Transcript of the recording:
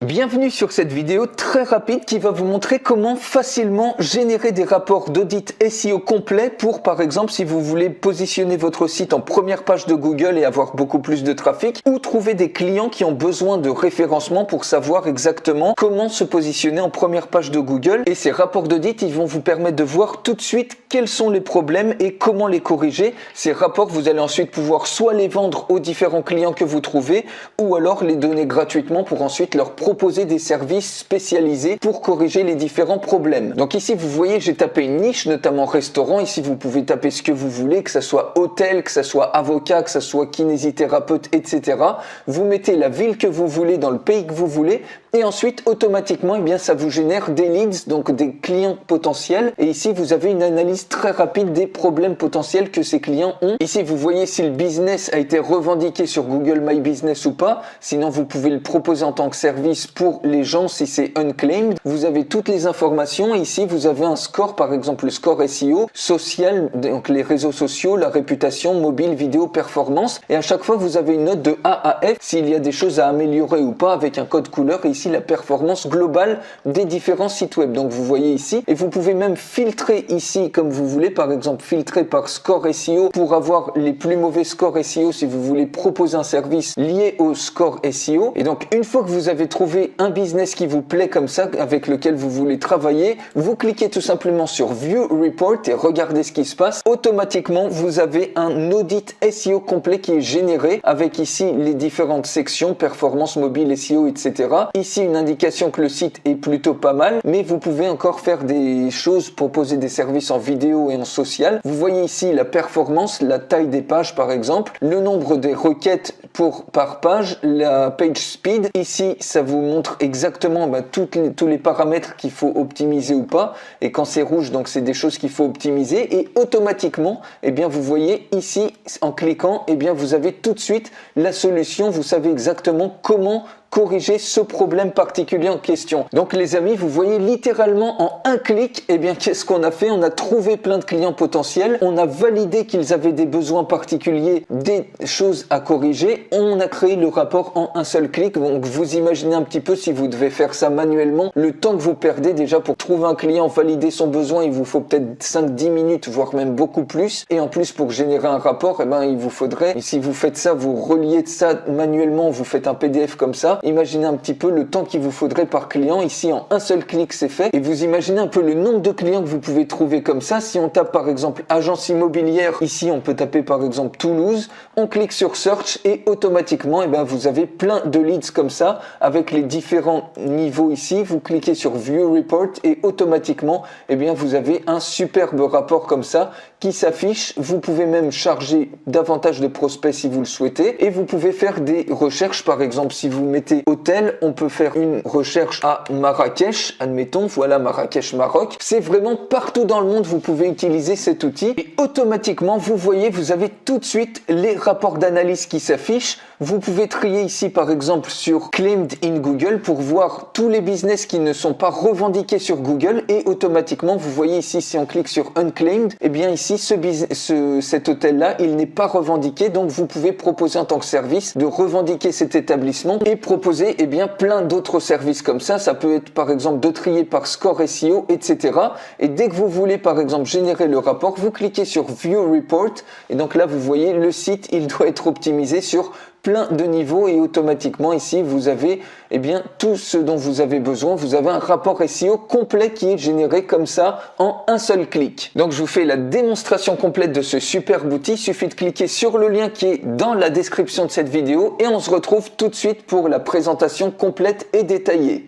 Bienvenue sur cette vidéo très rapide qui va vous montrer comment facilement générer des rapports d'audit SEO complets pour, par exemple, si vous voulez positionner votre site en première page de Google et avoir beaucoup plus de trafic, ou trouver des clients qui ont besoin de référencement pour savoir exactement comment se positionner en première page de Google. Et ces rapports d'audit, ils vont vous permettre de voir tout de suite quels sont les problèmes et comment les corriger. Ces rapports, vous allez ensuite pouvoir soit les vendre aux différents clients que vous trouvez, ou alors les donner gratuitement pour ensuite leur proposer des services spécialisés pour corriger les différents problèmes. Donc ici, vous voyez, j'ai tapé une niche, notamment restaurant. Ici, vous pouvez taper ce que vous voulez, que ça soit hôtel, que ça soit avocat, que ça soit kinésithérapeute, etc. Vous mettez la ville que vous voulez dans le pays que vous voulez et ensuite, automatiquement, eh bien, ça vous génère des leads, donc des clients potentiels. Et ici, vous avez une analyse très rapide des problèmes potentiels que ces clients ont. Ici, vous voyez si le business a été revendiqué sur Google My Business ou pas. Sinon, vous pouvez le proposer en tant que service pour les gens si c'est unclaimed. Vous avez toutes les informations. Ici, vous avez un score, par exemple le score SEO, social, donc les réseaux sociaux, la réputation, mobile, vidéo, performance. Et à chaque fois, vous avez une note de A à F s'il y a des choses à améliorer ou pas avec un code couleur. Et ici, la performance globale des différents sites web. Donc, vous voyez ici. Et vous pouvez même filtrer ici comme vous voulez. Par exemple, filtrer par score SEO pour avoir les plus mauvais scores SEO si vous voulez proposer un service lié au score SEO. Et donc, une fois que vous avez trouvé un business qui vous plaît comme ça, avec lequel vous voulez travailler, vous cliquez tout simplement sur View Report et regardez ce qui se passe. Automatiquement, vous avez un audit SEO complet qui est généré avec ici les différentes sections, performance mobile, SEO, etc. Ici, une indication que le site est plutôt pas mal, mais vous pouvez encore faire des choses, proposer des services en vidéo et en social. Vous voyez ici la performance, la taille des pages par exemple, le nombre des requêtes par page, la page speed. Ici, ça vous montre exactement tous les paramètres qu'il faut optimiser ou pas. Et quand c'est rouge, donc c'est des choses qu'il faut optimiser. Et automatiquement, eh bien, vous voyez ici, en cliquant, eh bien, vous avez tout de suite la solution. Vous savez exactement comment corriger ce problème particulier en question. Donc les amis, vous voyez littéralement en un clic, eh bien qu'est-ce qu'on a fait? On a trouvé plein de clients potentiels, on a validé qu'ils avaient des besoins particuliers, des choses à corriger, on a créé le rapport en un seul clic. Donc vous imaginez un petit peu si vous devez faire ça manuellement, le temps que vous perdez déjà pour trouver un client, valider son besoin, il vous faut peut-être 5-10 minutes, voire même beaucoup plus. Et en plus pour générer un rapport, eh ben, il vous faudrait, et si vous faites ça, vous reliez ça manuellement, vous faites un PDF comme ça. Imaginez un petit peu le temps qu'il vous faudrait par client. Ici, en un seul clic, c'est fait. Et vous imaginez un peu le nombre de clients que vous pouvez trouver comme ça. Si on tape par exemple agence immobilière, ici on peut taper par exemple Toulouse. On clique sur Search et automatiquement, eh ben, vous avez plein de leads comme ça avec les différents niveaux ici. Vous cliquez sur View Report et automatiquement, eh bien, vous avez un superbe rapport comme ça qui s'affiche. Vous pouvez même charger davantage de prospects si vous le souhaitez. Et vous pouvez faire des recherches. Par exemple, si vous mettez hôtel, on peut faire une recherche à Marrakech, admettons, voilà Marrakech, Maroc. C'est vraiment partout dans le monde, vous pouvez utiliser cet outil et automatiquement, vous voyez, vous avez tout de suite les rapports d'analyse qui s'affichent. Vous pouvez trier ici par exemple sur Claimed in Google pour voir tous les business qui ne sont pas revendiqués sur Google et automatiquement, vous voyez ici, si on clique sur Unclaimed, eh bien ici, cet hôtel-là, il n'est pas revendiqué, donc vous pouvez proposer en tant que service de revendiquer cet établissement et proposer eh bien plein d'autres services comme ça. Ça peut être par exemple de trier par score SEO, etc. Et dès que vous voulez par exemple générer le rapport, vous cliquez sur View Report et donc là vous voyez le site, il doit être optimisé sur plein de niveaux et automatiquement ici vous avez eh bien tout ce dont vous avez besoin. Vous avez un rapport SEO complet qui est généré comme ça en un seul clic. Donc je vous fais la démonstration complète de ce superbe outil. Il suffit de cliquer sur le lien qui est dans la description de cette vidéo et on se retrouve tout de suite pour la présentation complète et détaillée.